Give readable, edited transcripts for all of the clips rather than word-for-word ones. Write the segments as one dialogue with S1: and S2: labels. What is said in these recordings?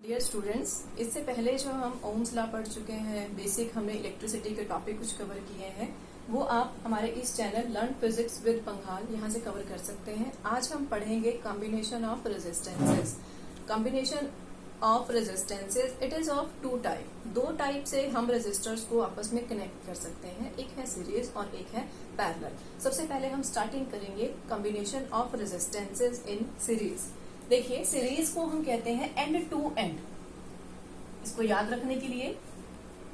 S1: Dear students, इससे पहले जो हम ओम्स लॉ पढ़ चुके हैं, बेसिक हमने इलेक्ट्रिसिटी के टॉपिक कुछ कवर किए हैं, वो आप हमारे इस channel learn physics with Panghal यहाँ से कवर कर सकते हैं। आज हम पढ़ेंगे combination of resistances. Combination of resistances it is of two type. दो टाइप से हम रेजिस्टर्स को आपस में कनेक्ट कर सकते हैं, एक है सीरीज और एक है पैरेलल। सबसे पहले हम स्टार्टिंग करेंगे combination of resistances in series. देखिए, सीरीज को हम कहते हैं एंड टू एंड। इसको याद रखने के लिए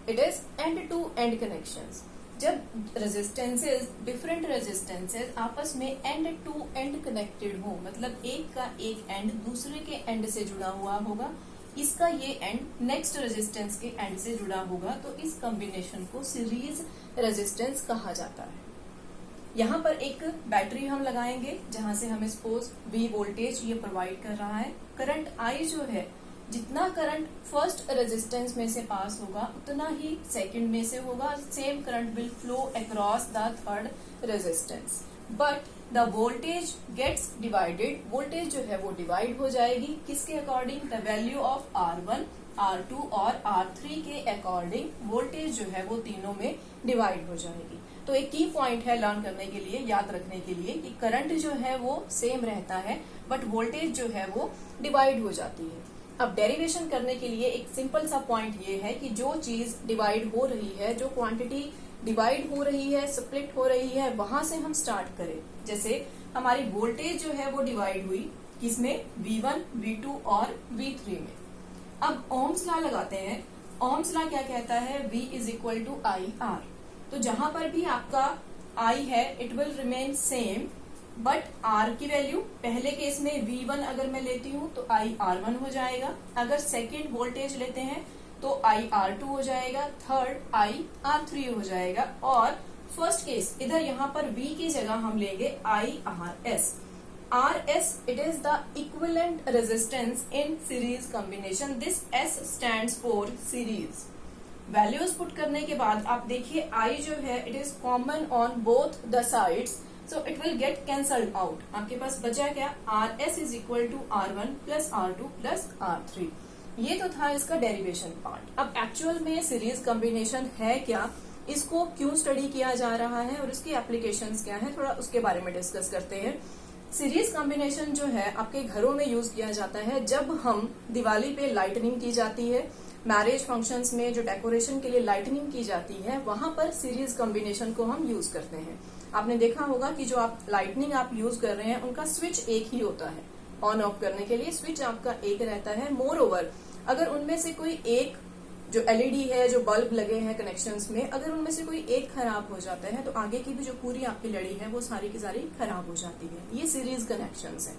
S1: it is end to end connections. जब रेजिस्टेंसेस, डिफरेंट रेजिस्टेंसेस आपस में एंड टू एंड कनेक्टेड हो, मतलब एक का एक एंड दूसरे के एंड से जुड़ा हुआ होगा, इसका ये एंड नेक्स्ट रेजिस्टेंस के एंड से जुड़ा होगा, तो इस कॉम्बिनेशन को सीरीज रेजिस्टेंस कहा जाता है। यहाँ पर एक बैटरी हम लगाएंगे जहां से हमें सपोज V वोल्टेज ये प्रोवाइड कर रहा है। करंट I जो है, जितना करंट फर्स्ट रेजिस्टेंस में से पास होगा उतना ही सेकंड में से होगा। Same current will flow across the third resistance, but the voltage gets divided. Voltage जो है वो डिवाइड हो जाएगी किसके according? The value of R1, R2 और R3 के अकॉर्डिंग वोल्टेज जो है वो तीनों में डिवाइड हो जाएगी। तो एक की पॉइंट है लर्न करने के लिए, याद रखने के लिए, कि करंट जो है वो सेम रहता है बट वोल्टेज जो है वो डिवाइड हो जाती है। अब डेरिवेशन करने के लिए एक सिंपल सा पॉइंट ये है कि जो चीज डिवाइड हो रही है, जो क्वांटिटी डिवाइड हो रही है, स्प्लिट हो रही है, वहां से हम स्टार्ट करें। जैसे हमारी वोल्टेज जो है वो डिवाइड हुई किसमें? V1, V2 और V3 में। अब ओम्स लॉ लगाते हैं। ओम्स लॉ क्या कहता है? V is equal to I R. तो जहां पर भी आपका I है it will remain same, but R की वैल्यू पहले केस में V1 अगर मैं लेती हूं तो I R1 हो जाएगा। अगर सेकेंड वोल्टेज लेते हैं तो I R2 हो जाएगा, थर्ड I R3 हो जाएगा, और फर्स्ट केस इधर यहाँ पर V की जगह हम लेंगे I RS। RS it is the equivalent resistance in series combination. This S stands for series. Values put करने के बाद आप देखिए I जो है it is common on both the sides, so it will get cancelled out. आपके पास बचा क्या? RS is equal to R1 plus R2 plus R3। ये तो था इसका डेरिवेशन पार्ट। अब एक्चुअल में सीरीज कॉम्बिनेशन है क्या, इसको क्यों स्टडी किया जा रहा है और इसकी एप्लीकेशंस क्या है, थोड़ा उसके बारे में डिस्कस करते हैं। सीरीज कॉम्बिनेशन जो है आपके घरों में यूज किया जाता है जब हम दिवाली पे लाइटनिंग की जाती है, मैरिज फंक्शंस में जो डेकोरेशन के लिए लाइटनिंग की जाती है, वहां पर सीरीज कॉम्बिनेशन को हम यूज करते हैं। आपने देखा होगा कि जो आप लाइटनिंग आप यूज कर रहे हैं उनका स्विच एक ही होता है, ऑन ऑफ करने के लिए स्विच आपका एक रहता है। मोर ओवर, अगर उनमें से कोई एक जो एलईडी है, जो बल्ब लगे हैं कनेक्शंस में, अगर उनमें से कोई एक खराब हो जाता है तो आगे की भी जो पूरी आपकी लड़ी है वो सारी की सारी खराब हो जाती है। ये सीरीज कनेक्शंस है।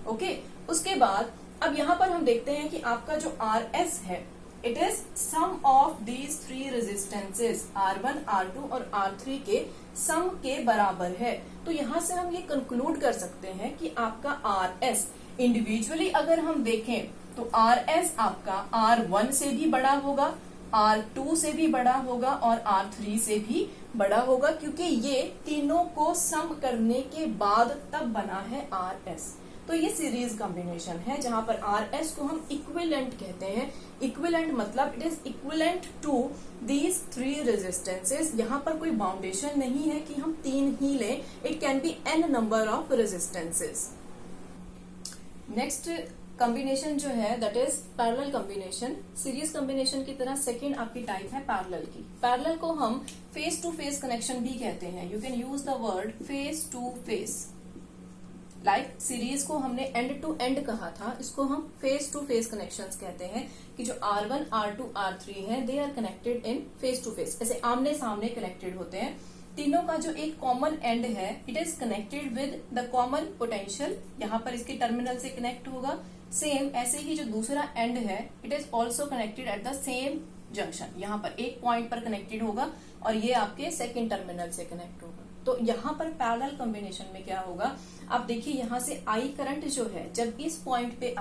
S1: ओके, उसके बाद अब यहाँ पर हम देखते हैं कि आपका जो RS है it is sum of these three resistances R1, R2 और R3 के सम के बराबर है। तो यहाँ से हम ये कंक्लूड कर सकते हैं कि आपका RS इंडिविजुअली अगर हम देखें तो RS आपका R1 से भी बड़ा होगा, R2 से भी बड़ा होगा और R3 से भी बड़ा होगा, क्योंकि ये तीनों को सम करने के बाद तब बना है RS। तो ये सीरीज कॉम्बिनेशन है जहां पर RS को हम इक्विवेलेंट कहते हैं। इक्विवेलेंट मतलब it is equivalent to these three resistances. यहाँ पर कोई बाउंडेशन नहीं है कि हम तीन ही लें, it can B n number of resistances. Next combination जो है that is parallel combination. Series combination की तरह सेकेंड आपकी टाइप है पैरेलल की। पैरेलल को हम फेस टू फेस कनेक्शन भी कहते हैं। You can use the word face to face. Like series को हमने एंड टू एंड कहा था, इसको हम फेस टू फेस कनेक्शंस कहते हैं कि जो R1, R2, R3 हैं they are connected in face to face, ऐसे आमने सामने कनेक्टेड होते हैं। तीनों का जो एक कॉमन एंड है it is connected with the common potential. यहाँ पर इसके टर्मिनल से कनेक्ट होगा। सेम ऐसे ही जो दूसरा एंड है it is also connected at the same junction. यहाँ पर एक पॉइंट पर कनेक्टेड होगा और ये आपके सेकेंड टर्मिनल से कनेक्ट होगा। तो यहाँ पर पैरेलल कॉम्बिनेशन में क्या होगा, आप देखिए यहाँ से I करंट जो है जब इस पॉइंट पे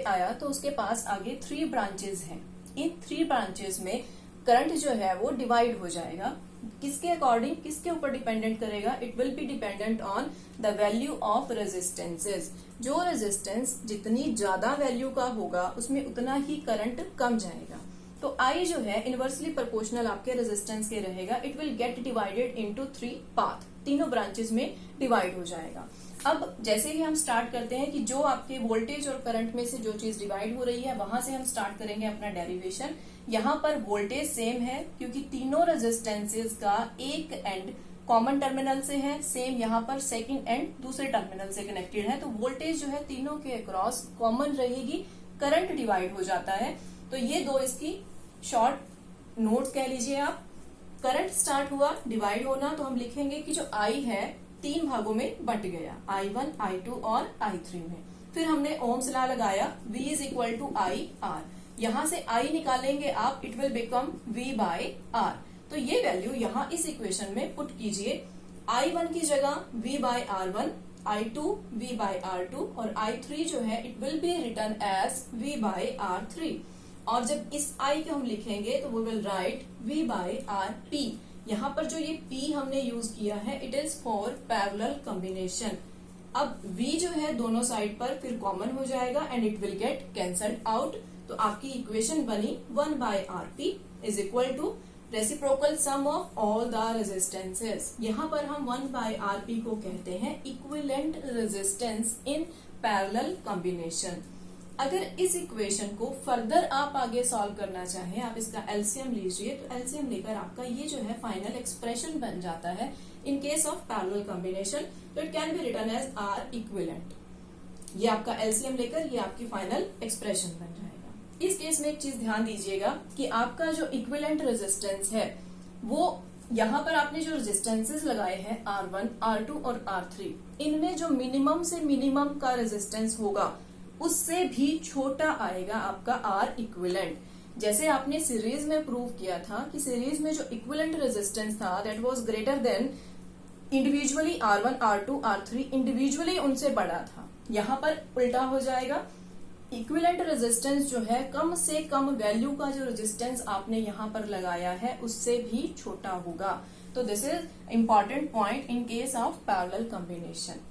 S1: आया तो उसके पास आगे 3 ब्रांचेस हैं। इन 3 ब्रांचेस में करंट जो है वो डिवाइड हो जाएगा। किसके अकॉर्डिंग, किसके ऊपर डिपेंडेंट करेगा? It will be dependent on the value of resistances. जो रेजिस्टेंस जितनी ज्यादा वैल्यू का होगा उसमें उतना ही करंट कम जाएगा। तो I जो है इनवर्सली प्रोपोर्शनल आपके रेजिस्टेंस के रहेगा। It will gate divided into 3 path, तीनों ब्रांचेस में डिवाइड हो जाएगा। अब जैसे ही हम स्टार्ट करते हैं कि जो आपके वोल्टेज और करंट में से जो चीज डिवाइड हो रही है वहां से हम स्टार्ट करेंगे अपना डेरिवेशन। यहाँ पर वोल्टेज सेम है क्योंकि तीनों रेजिस्टेंसेज का एक एंड कॉमन टर्मिनल से है, सेम यहाँ पर सेकंड एंड दूसरे टर्मिनल से कनेक्टेड है, तो वोल्टेज जो है तीनों के अक्रॉस कॉमन रहेगी, करंट डिवाइड हो जाता है। तो ये दो इसकी शॉर्ट नोट्स कह लीजिए आप। करंट स्टार्ट हुआ डिवाइड होना, तो हम लिखेंगे कि जो I है 3 भागों में बंट गया, I1, I2 और I3 में। फिर हमने ओम्स लॉ लगाया, V is equal to IR। यहां से I निकालेंगे आप, it will become V by R। तो ये वैल्यू यहाँ इस इक्वेशन में पुट कीजिए। I1 की जगह V bye R1, I2 V bye R2 और I3 जो है it will be written as V by R3। और जब इस I को हम लिखेंगे तो we will write V by RP। यहाँ पर जो ये P हमने यूज किया है it is for parallel combination. अब V जो है दोनों साइड पर फिर कॉमन हो जाएगा and it will get cancelled out. तो आपकी इक्वेशन बनी 1 by RP is equal to reciprocal sum of all the resistances. यहाँ पर हम 1 बाय RP को कहते हैं equivalent resistance in parallel combination. अगर इस इक्वेशन को फर्दर आप आगे सॉल्व करना चाहें, आप इसका एलसीएम लीजिए, तो एलसीएम लेकर आपका ये जो है फाइनल एक्सप्रेशन बन जाता है in case of parallel combination. तो it can be written as R equivalent. ये आपका एलसीएम लेकर ये आपकी फाइनल एक्सप्रेशन बन जाएगा। इस केस में एक चीज ध्यान दीजिएगा कि आपका जो इक्विवेलेंट रेजिस्टेंस है वो यहाँ पर आपने जो रेजिस्टेंसेस लगाए हैं R1, R2 और R3, इनमें जो मिनिमम से मिनिमम का रेजिस्टेंस होगा उससे भी छोटा आएगा आपका R इक्विवेलेंट। जैसे आपने सीरीज में प्रूव किया था कि सीरीज में जो इक्विवेलेंट रेजिस्टेंस था that was greater than individually R1, R2, R3 individually उनसे बड़ा था। यहाँ पर उल्टा हो जाएगा, इक्विवेलेंट रेजिस्टेंस जो है कम से कम वैल्यू का जो रेजिस्टेंस आपने यहाँ पर लगाया है उससे भी छोटा होगा। तो this is important point in case of parallel combination.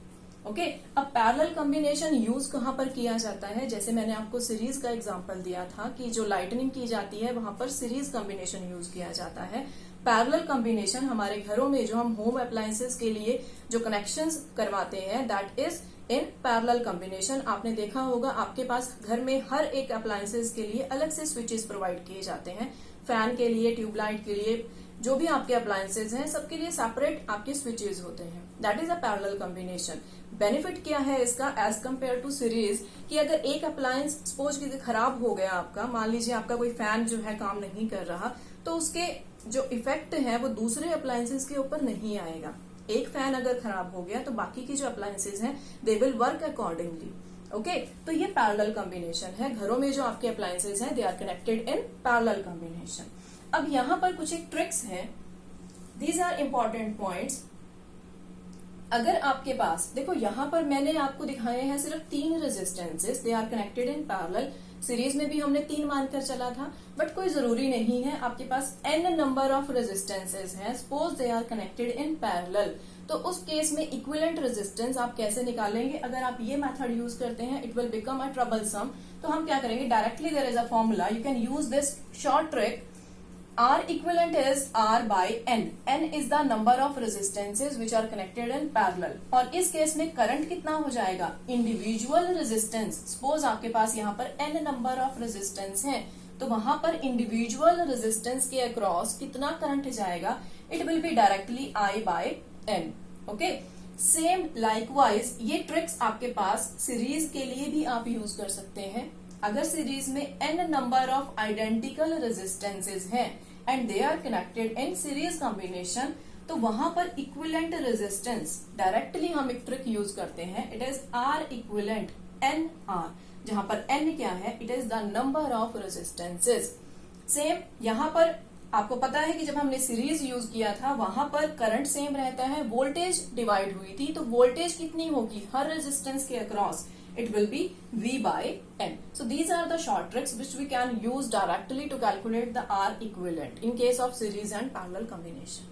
S1: Okay, अब पैरेलल कॉम्बिनेशन यूज कहाँ पर किया जाता है? जैसे मैंने आपको सीरीज का एग्जांपल दिया था कि जो लाइटनिंग की जाती है वहां पर सीरीज कॉम्बिनेशन यूज किया जाता है। पैरेलल कॉम्बिनेशन हमारे घरों में जो हम होम अप्लायंसेस के लिए जो कनेक्शंस करवाते हैं that is in parallel combination. आपने देखा होगा आपके पास घर में हर एक अप्लायंसेस के लिए अलग से स्विचेस प्रोवाइड किए जाते हैं। फैन के लिए, ट्यूबलाइट के लिए, जो भी आपके अप्लायंसेस हैं सबके लिए सेपरेट आपके स्विचेस होते हैं। That is a parallel combination. Benefit क्या है इसका एज कम्पेयर टू सीरीज कि अगर एक अप्लायंस सपोज की खराब हो गया आपका, मान लीजिए आपका कोई फैन जो है काम नहीं कर रहा, तो उसके जो इफेक्ट है वो दूसरे अप्लायंसेस के ऊपर नहीं आएगा। एक फैन अगर खराब हो गया तो बाकी की जो अप्लायंसेस हैं they will work accordingly. Okay, तो ये पैरेलल कॉम्बिनेशन है। घरों में जो आपके अप्लायंसेस हैं they are connected in parallel combination. अब यहाँ पर कुछ एक ट्रिक्स हैं, दीज आर इंपॉर्टेंट पॉइंट्स। अगर आपके पास देखो यहाँ पर मैंने आपको दिखाए हैं सिर्फ 3 resistances, they are connected in parallel. Series में भी हमने 3 मानकर चला था, बट कोई जरूरी नहीं है। आपके पास n नंबर ऑफ रेजिस्टेंसेस हैं, suppose they are connected in parallel. तो उस केस में इक्विवेलेंट रेजिस्टेंस आप कैसे निकालेंगे? अगर आप ये मेथड यूज करते हैं it will become a troublesome. तो हम क्या करेंगे, directly there is a formula, you can use this short trick. R equivalent is R by N. N is the number of resistances which are connected in parallel. और इस case में current कितना हो जाएगा? Individual resistance. सपोज आपके पास यहाँ पर N number of resistance हैं, तो वहां पर इंडिविजुअल रेजिस्टेंस के अक्रॉस कितना करंट जाएगा? It will be directly I by N. Okay, same likewise ये ट्रिक्स आपके पास सीरीज के लिए भी आप यूज कर सकते हैं। अगर सीरीज में n number of identical resistances हैं and they are connected in series combination, तो वहां पर इक्विवेलेंट रेजिस्टेंस डायरेक्टली हम एक ट्रिक यूज करते हैं, it is R equivalent NR, जहां पर n क्या है? It is the number of resistances. Same यहाँ पर आपको पता है कि जब हमने सीरीज यूज किया था वहां पर करंट सेम रहता है, वोल्टेज डिवाइड हुई थी, तो वोल्टेज कितनी होगी हर रेजिस्टेंस के across? It will be V by N. So these are the short tricks which we can use directly to calculate the R equivalent in case of series and parallel combination.